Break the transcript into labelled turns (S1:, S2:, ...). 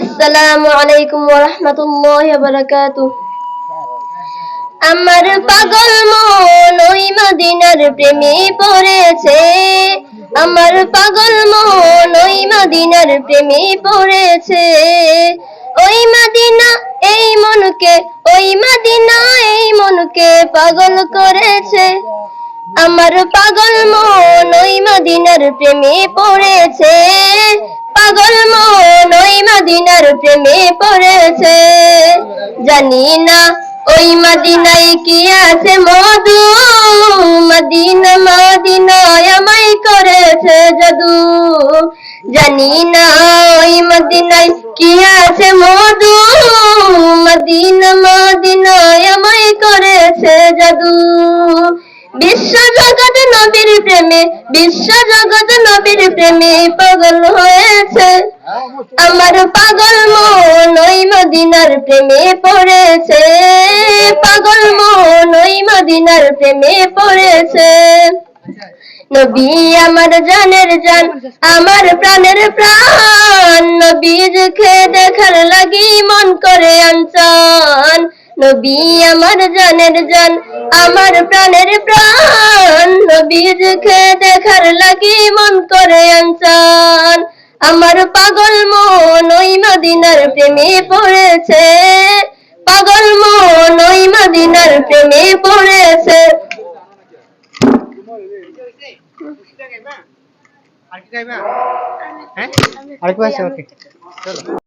S1: আসসালামু আলাইকুম ওয়া রাহমাতুল্লাহি ওয়া বারাকাতুহু। আমার পাগল মন ওই মদিনার প্রেমে পড়েছে। আমার পাগল মন ওই মদিনার প্রেমে পড়েছে। ওই মদিনা এই মনকে, ওই মদিনা এই মনকে পাগল করেছে। আমার পাগল মন ওই মদিনার প্রেমে পড়েছে। পাগল মন ওই মদিনার প্রেমে পড়েছে। জানি না ওই মদিনায় কি আছে মধু, মদিনা মদিনায় আমায় করেছে জাদু। জানি না ওই মদিনায় কি আছে মধু, মদিনা মদিনায় আমায় করেছে জাদু। বিশ্ব জগৎ নবীর প্রেমে, বিশ্ব জগৎ নবীর প্রেমে পাগল হয়েছে। আমার পাগল মন ওই মদিনার প্রেমে পড়েছে। পাগল মন ওই মদিনার প্রেমে পড়েছে। নবী আমার জানের জান, আমার প্রাণের প্রাণ। নবীকে দেখার লাগি মন করে আনচান। নবী আমার জানের জান, আমার প্রাণের প্রাণ। নবীকে দেখার লাগি মন করে আনচান। আমার পাগল মন ওই মদিনার প্রেমে পড়েছে। পাগল মন ওই মদিনার প্রেমে পড়েছে।
S2: আর কি গাইবা? হ্যাঁ? আর কি আছে? ওকে চলো।